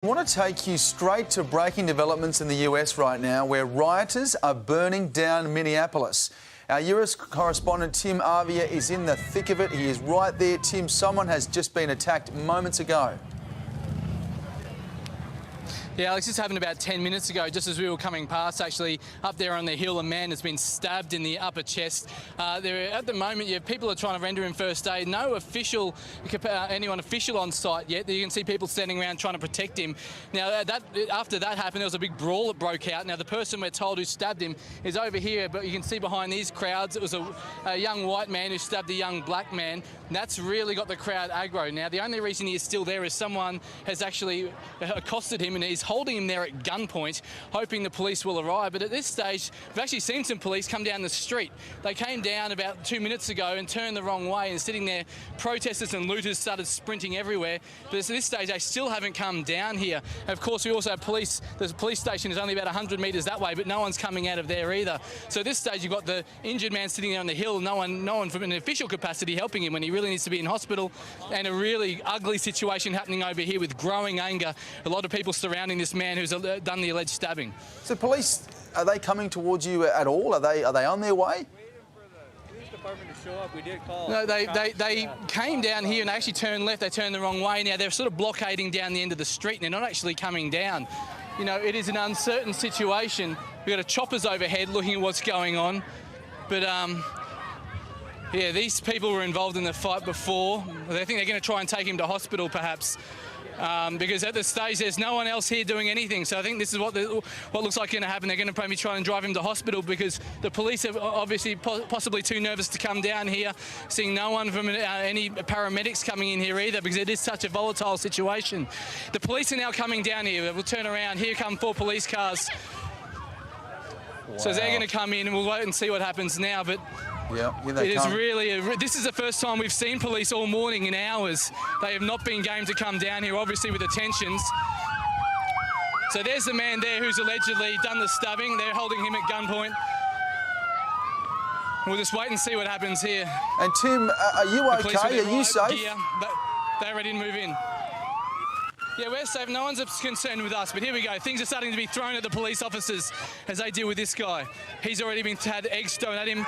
I want to take you straight to breaking developments in the US right now, where rioters are burning down Minneapolis. Our US correspondent Tim Avia is in the thick of it. He is right there. Tim, someone has just been attacked moments ago. Yeah, Alex, this happened about 10 minutes ago, just as we were coming past, actually. Up there on the hill, a man has been stabbed in the upper chest. At the moment, people are trying to render him first aid. No official, anyone official on site yet. You can see people standing around trying to protect him. Now, after that happened, there was a big brawl that broke out. Now, the person we're told who stabbed him is over here, but you can see behind these crowds, it was a young white man who stabbed a young black man. And that's really got the crowd aggro. Now, the only reason he is still there is someone has actually accosted him and he's holding him there at gunpoint, hoping the police will arrive. But at this stage, we've actually seen some police come down the street. They came down about 2 minutes ago and turned the wrong way, and sitting there, protesters and looters started sprinting everywhere. But at this stage, they still haven't come down here. And of course, we also have police. There's a police station is only about 100 metres that way, but no one's coming out of there either. So at this stage, you've got the injured man sitting there on the hill, no one from an official capacity helping him when he really needs to be in hospital, and a really ugly situation happening over here with growing anger. A lot of people surrounding this man who's done the alleged stabbing. So police, are they coming towards you at all? Are they on their way? Department to show up. We did call. No, they came down here and they actually turned left. They turned the wrong way. Now they're sort of blockading down the end of the street and they're not actually coming down. You know, it is an uncertain situation. We've got choppers overhead looking at what's going on. But yeah, these people were involved in the fight before. They think they're going to try and take him to hospital perhaps. Because at this stage there's no one else here doing anything. So I think this is what looks like going to happen. They're going to probably try and drive him to hospital because the police are obviously possibly too nervous to come down here, seeing no one from any paramedics coming in here either, because it is such a volatile situation. The police are now coming down here. We'll turn around. Here come 4 police cars. Wow. So they're going to come in and we'll wait and see what happens now. But yeah, it is really, this is the first time we've seen police all morning in hours. They have not been game to come down here, obviously with the tensions. So there's the man there who's allegedly done the stabbing. They're holding him at gunpoint. We'll just wait and see what happens here. And Tim, are you okay? Are you safe? Gear, they're ready to move in. Yeah, we're safe. No one's concerned with us. But here we go. Things are starting to be thrown at the police officers as they deal with this guy. He's already had eggs thrown at him.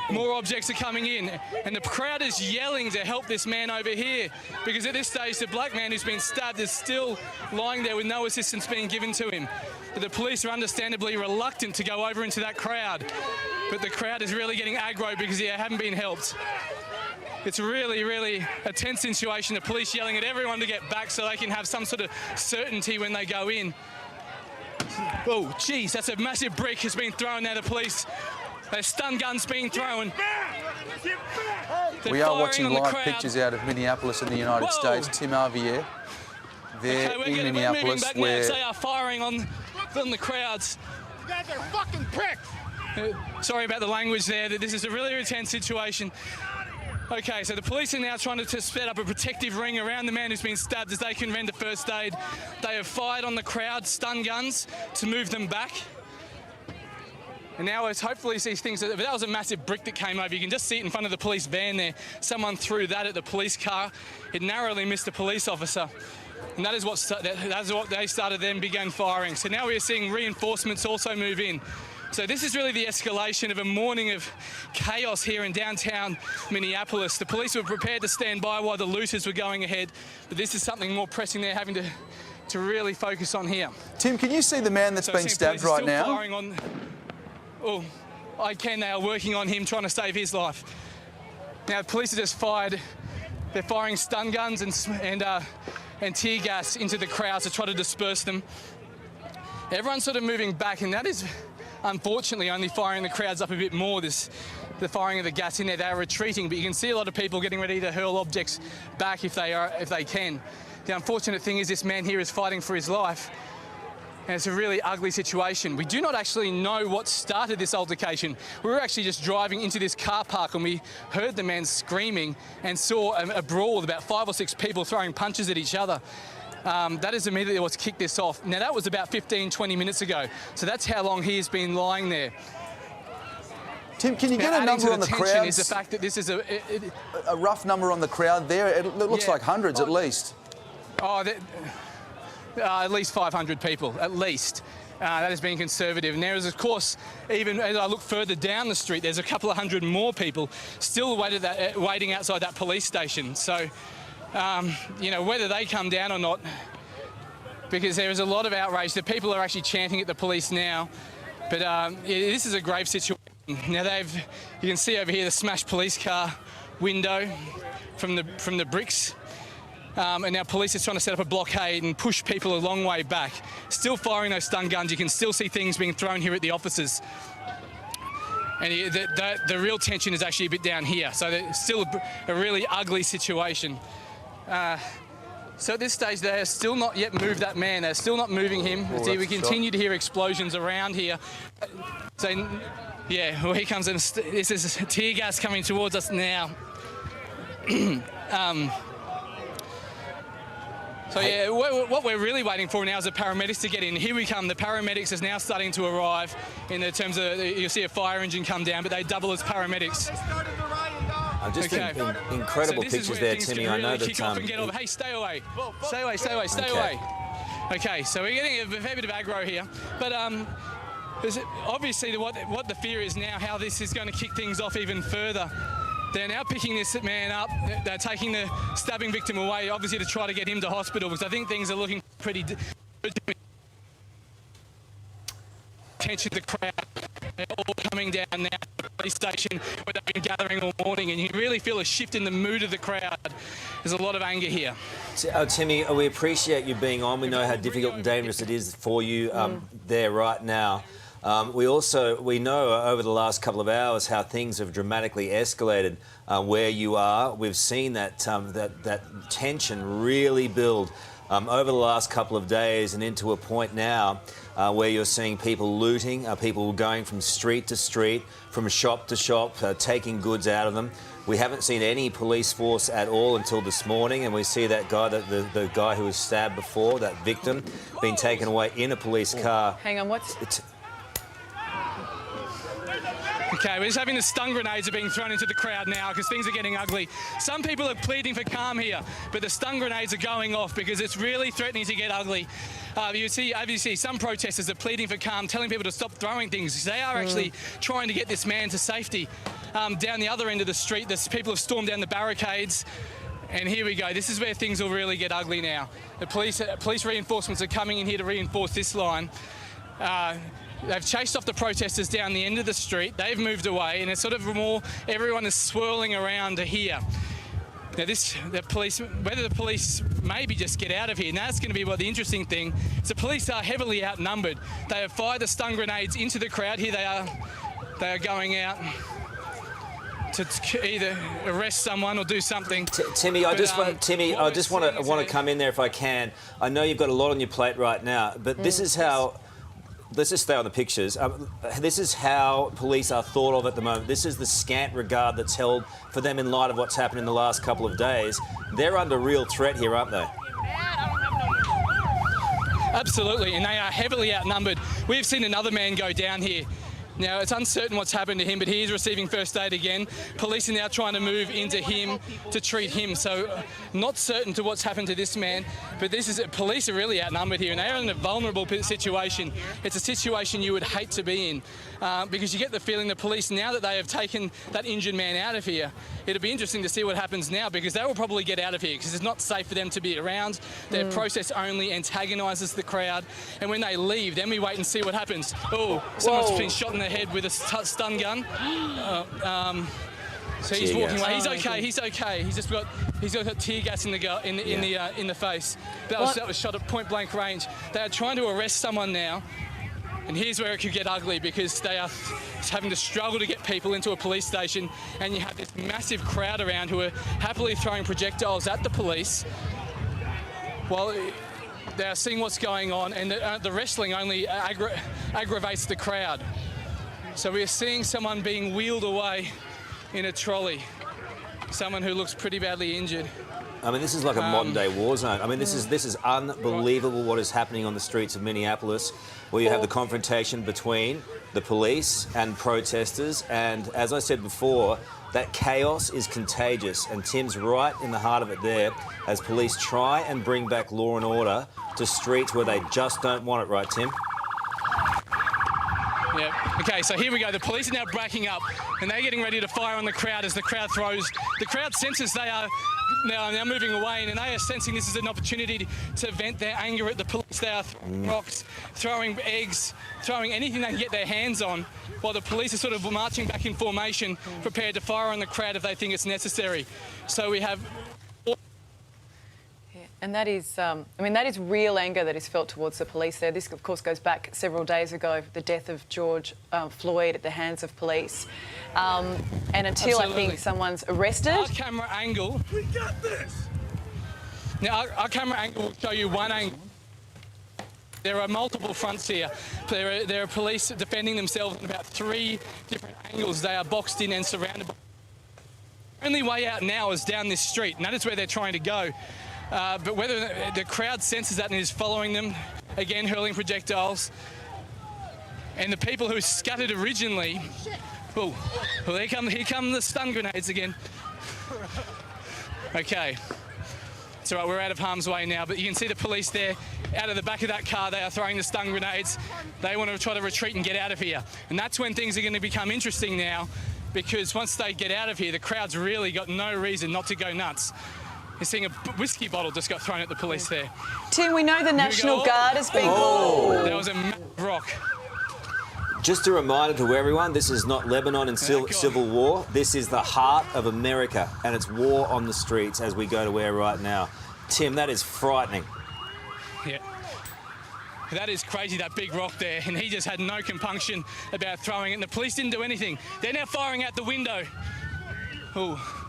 More objects are coming in. And the crowd is yelling to help this man over here. Because at this stage, the black man who's been stabbed is still lying there with no assistance being given to him. But the police are understandably reluctant to go over into that crowd. But the crowd is really getting aggro because they haven't been helped. It's really, really a tense situation. The police yelling at everyone to get back so they can have some sort of certainty when they go in. Oh, geez, that's a massive brick has been thrown at the police. There's stun guns being thrown. We are watching live pictures out of Minneapolis in the United States. Tim Avia there in Minneapolis, back where they are firing on the crowds. You guys are fucking pricks. Sorry about the language there. This is a really tense situation. Okay, so the police are now trying to set up a protective ring around the man who's been stabbed as they can render first aid. They have fired on the crowd stun guns to move them back. And now let's hopefully see things. But that was a massive brick that came over. You can just see it in front of the police van there. Someone threw that at the police car. It narrowly missed a police officer. And that is what they started, then began firing. So now we're seeing reinforcements also move in. So this is really the escalation of a morning of chaos here in downtown Minneapolis. The police were prepared to stand by while the looters were going ahead, but this is something more pressing they're having to really focus on here. Tim, can you see the man that's been stabbed right now? Firing on, oh, I can. They are working on him, trying to save his life. Now, the police have just fired. They're firing stun guns and tear gas into the crowd to try to disperse them. Everyone's sort of moving back, and that is unfortunately only firing the crowds up a bit more. The firing of the gas in there, they are retreating, but you can see a lot of people getting ready to hurl objects back if they can. The unfortunate thing is this man here is fighting for his life, and it's a really ugly situation. We do not actually know what started this altercation. We were actually just driving into this car park and we heard the man screaming and saw a brawl with about 5 or 6 people throwing punches at each other. That is immediately what's kicked this off. Now, that was about 15, 20 minutes ago. So that's how long he has been lying there. Tim, can you get a number on the crowd? Is the fact that this is a rough number on the crowd there. It looks like hundreds at least. Oh, At least 500 people, at least. That has been conservative. And there is, of course, even as I look further down the street, there's a couple of hundred more people still waiting outside that police station. So, you know, whether they come down or not, because there is a lot of outrage. The people are actually chanting at the police now. But this is a grave situation. Now you can see over here the smashed police car window from the bricks. And now police are trying to set up a blockade and push people a long way back. Still firing those stun guns. You can still see things being thrown here at the officers. And the real tension is actually a bit down here. So it's still a really ugly situation. So at this stage, they have still not yet moved that man. They're still not moving him. Oh, we continue to hear explosions around here. So, yeah, well, here comes this is tear gas coming towards us now. So yeah, what we're really waiting for now is the paramedics to get in. Here we come. The paramedics is now starting to arrive. In the terms of, you'll see a fire engine come down, but they double as paramedics. I'm just incredible pictures there, Timmy. I know that. Hey, stay away. Stay away. Stay away. Stay away. Okay, so we're getting a fair bit of aggro here, but obviously what the fear is now, how this is going to kick things off even further. They're now picking this man up. They're taking the stabbing victim away, obviously to try to get him to hospital, because I think things are looking pretty good. Attention to the crowd. They're all coming down now to the police station where they've been gathering all morning, and you really feel a shift in the mood of the crowd. There's a lot of anger here. Timmy, we appreciate you being on. We know how difficult and dangerous it is for you there right now. We know over the last couple of hours how things have dramatically escalated where you are. We've seen that tension really build over the last couple of days, and into a point now where you're seeing people looting, people going from street to street, from shop to shop, taking goods out of them. We haven't seen any police force at all until this morning, and we see that guy, the guy who was stabbed before, that victim, being taken away in a police car. Hang on, what's... Okay, we're just having the stun grenades are being thrown into the crowd now because things are getting ugly. Some people are pleading for calm here, but the stun grenades are going off because it's really threatening to get ugly. You see, obviously, some protesters are pleading for calm, telling people to stop throwing things. They are actually trying to get this man to safety. Down the other end of the street, people have stormed down the barricades. And here we go. This is where things will really get ugly now. The police reinforcements are coming in here to reinforce this line. They've chased off the protesters down the end of the street. They've moved away, and it's sort of more, everyone is swirling around to here. Now whether the police maybe just get out of here, and that's going to be the interesting thing, is the police are heavily outnumbered. They have fired the stun grenades into the crowd. Here they are going out to either arrest someone or do something. Timmy, I just want to come in there if I can. I know you've got a lot on your plate right now, but this is how... Let's just stay on the pictures. This is how police are thought of at the moment. This is the scant regard that's held for them in light of what's happened in the last couple of days. They're under real threat here, aren't they? Absolutely, and they are heavily outnumbered. We've seen another man go down here. Now, it's uncertain what's happened to him, but he is receiving first aid again. Police are now trying to move into him to treat him. So, not certain to what's happened to this man, but police are really outnumbered here, and they are in a vulnerable situation. It's a situation you would hate to be in, because you get the feeling the police, now that they have taken that injured man out of here, it'll be interesting to see what happens now, because they will probably get out of here, because it's not safe for them to be around. Their process only antagonises the crowd, and when they leave, then we wait and see what happens. Oh, someone's been shot in the head with a stun gun. So he's walking away. He's okay. He's okay. He's got tear gas in the face. That was shot at point blank range. They are trying to arrest someone now, and here's where it could get ugly, because they are having to struggle to get people into a police station, and you have this massive crowd around who are happily throwing projectiles at the police. Well, they are seeing what's going on, and the wrestling only aggravates the crowd. So we are seeing someone being wheeled away in a trolley, someone who looks pretty badly injured. I mean, this is like a modern-day war zone. I mean, this is unbelievable what is happening on the streets of Minneapolis, where you have the confrontation between the police and protesters. And as I said before, That chaos is contagious, and Tim's right in the heart of it there as police try and bring back law and order to streets where they just don't want it, right, Tim? Yeah. Okay, so here we go. The police are now backing up, and they're getting ready to fire on the crowd as the crowd throws. The crowd senses they are now moving away, and they are sensing this is an opportunity to vent their anger at the police. They are throwing rocks, throwing eggs, throwing anything they can get their hands on, while the police are sort of marching back in formation, prepared to fire on the crowd if they think it's necessary. So we have... And that is, that is real anger that is felt towards the police there. This, of course, goes back several days ago, the death of George Floyd at the hands of police. And until I think someone's arrested... Our camera angle... We got this! Now, our camera angle will show you one angle. There are multiple fronts here. There are police defending themselves in about 3 different angles. They are boxed in and surrounded by... The only way out now is down this street, and that is where they're trying to go. But whether the crowd senses that and is following them, again hurling projectiles, and the people who scattered originally, oh, well, here come the stun grenades again. Okay, it's all right, we're out of harm's way now, but you can see the police there, out of the back of that car, they are throwing the stun grenades. They want to try to retreat and get out of here. And that's when things are going to become interesting now, because once they get out of here, the crowd's really got no reason not to go nuts. You're seeing a whiskey bottle just got thrown at the police there. Tim, we know the National Guard has been called. That was a massive rock. Just a reminder to everyone, this is not Lebanon and civil war. This is the heart of America, and it's war on the streets as we go to air right now. Tim, that is frightening. Yeah. That is crazy, that big rock there, and he just had no compunction about throwing it, and the police didn't do anything. They're now firing out the window. Oh.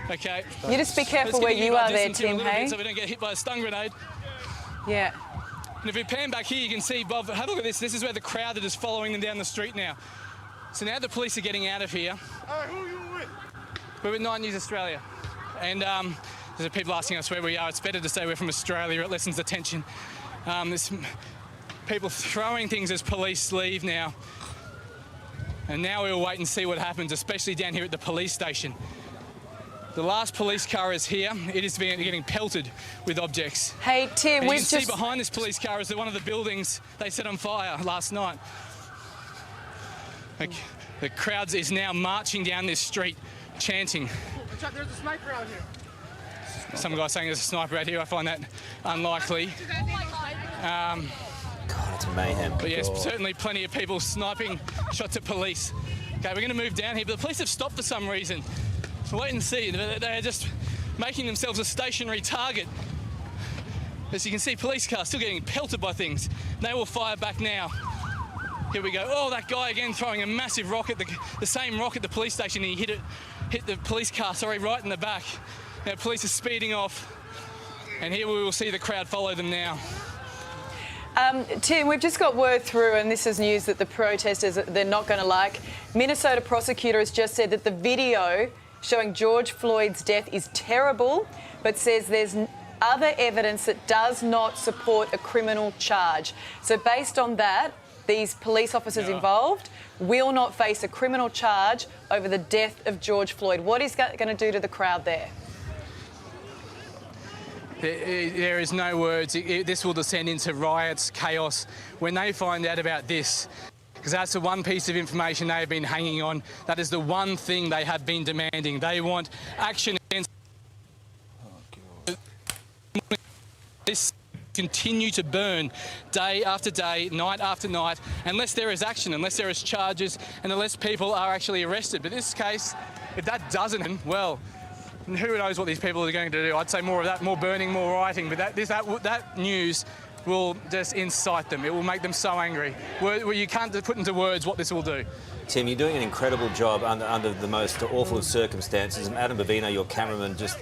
Okay. You just be careful where you are there, Tim, hey? So we don't get hit by a stun grenade. Yeah. And if we pan back here, you can see, Bob, have a look at this. This is where the crowd that is following them down the street now. So now the police are getting out of here. All right, who are you with? We're with 9 News Australia. And there's people asking us where we are. It's better to say we're from Australia. It lessens the tension. There's people throwing things as police leave now. And now we'll wait and see what happens, especially down here at the police station. The last police car is here. It is getting pelted with objects. Hey, Tim, and we've you can see behind this police car is one of the buildings they set on fire last night. The crowd is now marching down this street, chanting. There's a sniper out here. Some guy saying there's a sniper out here. I find that unlikely. God, it's mayhem. But yes, certainly plenty of people sniping shots at police. Okay, we're going to move down here, but the police have stopped for some reason. Wait and see. They are just making themselves a stationary target. As you can see, police cars still getting pelted by things. They will fire back now. Here we go. Oh, that guy again throwing a massive rock at the same rock at the police station. He hit the police car, right in the back. Now, police are speeding off. And here we will see the crowd follow them now. Tim, we've just got word through, and this is news that the protesters, they're not going to like. Minnesota prosecutor has just said that the video showing George Floyd's death is terrible, but says there's other evidence that does not support a criminal charge. So based on that, these police officers involved will not face a criminal charge over the death of George Floyd. What is going to do to the crowd there? There is no words. This will descend into riots, chaos. When they find out about this, because that's the one piece of information they have been hanging on. That is the one thing they have been demanding. They want action against this. Continue to burn day after day, night after night, unless there is action, unless there is charges, and unless people are actually arrested. But in this case, if that doesn't, well, who knows what these people are going to do? I'd say more of that, more burning, more rioting. But that news will just incite them. It will make them so angry. You can't put into words what this will do. Tim, you're doing an incredible job under the most awful of circumstances. And Adam Bavino, your cameraman, just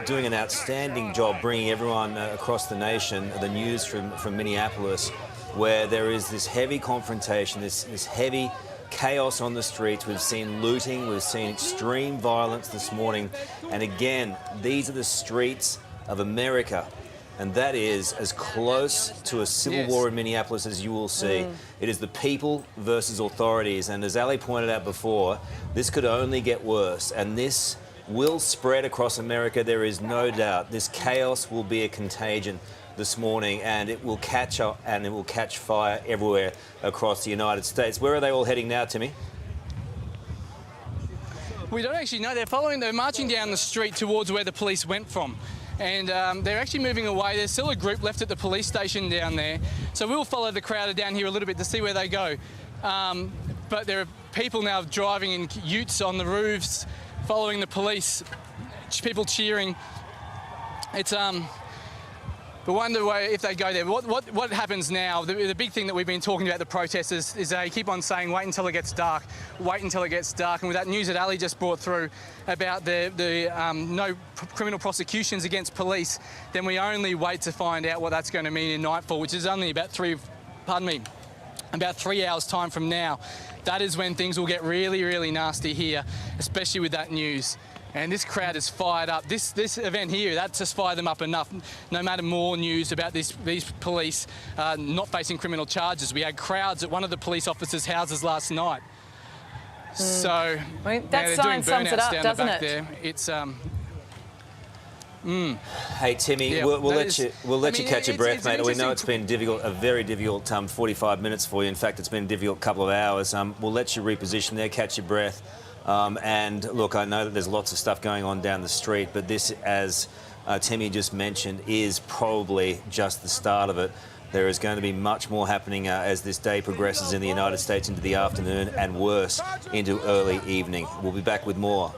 doing an outstanding job bringing everyone across the nation the news from Minneapolis, where there is this heavy confrontation, this heavy chaos on the streets. We've seen looting, we've seen extreme violence this morning. And again, these are the streets of America. And that is as close to a civil war in Minneapolis as you will see. It is the people versus authorities. And as Ali pointed out before, this could only get worse, and this will spread across America. There is no doubt. This chaos will be a contagion this morning, and it will catch up and it will catch fire everywhere across the United States. Where are they all heading now, Timmy? We don't actually know. They're marching down the street towards where the police went from. And they're actually moving away. There's still a group left at the police station down there. So we'll follow the crowd down here a little bit to see where they go. But there are people now driving in utes on the roofs, following the police, people cheering. It's but wonder if they go there. What happens now? The big thing that we've been talking about the protesters is they keep on saying, wait until it gets dark, wait until it gets dark. And with that news that Ali just brought through about the no criminal prosecutions against police, then we only wait to find out what that's going to mean in nightfall, which is only about about 3 hours time from now. That is when things will get really, really nasty here, especially with that news. And this crowd is fired up. This event here, that just fired them up enough. No matter more news about these police not facing criminal charges. We had crowds at one of the police officers' houses last night. So I mean, that they're sign doing sums it burnouts up, down doesn't the back it? there. It's Hey Timmy, Yeah, we'll let that you catch your breath, mate. We know it's been difficult, a very difficult 45 minutes for you. In fact, it's been a difficult couple of hours. We'll let you reposition there, catch your breath. And look, I know that there's lots of stuff going on down the street, but this, as Timmy just mentioned, is probably just the start of it. There is going to be much more happening as this day progresses in the United States into the afternoon and worse into early evening. We'll be back with more.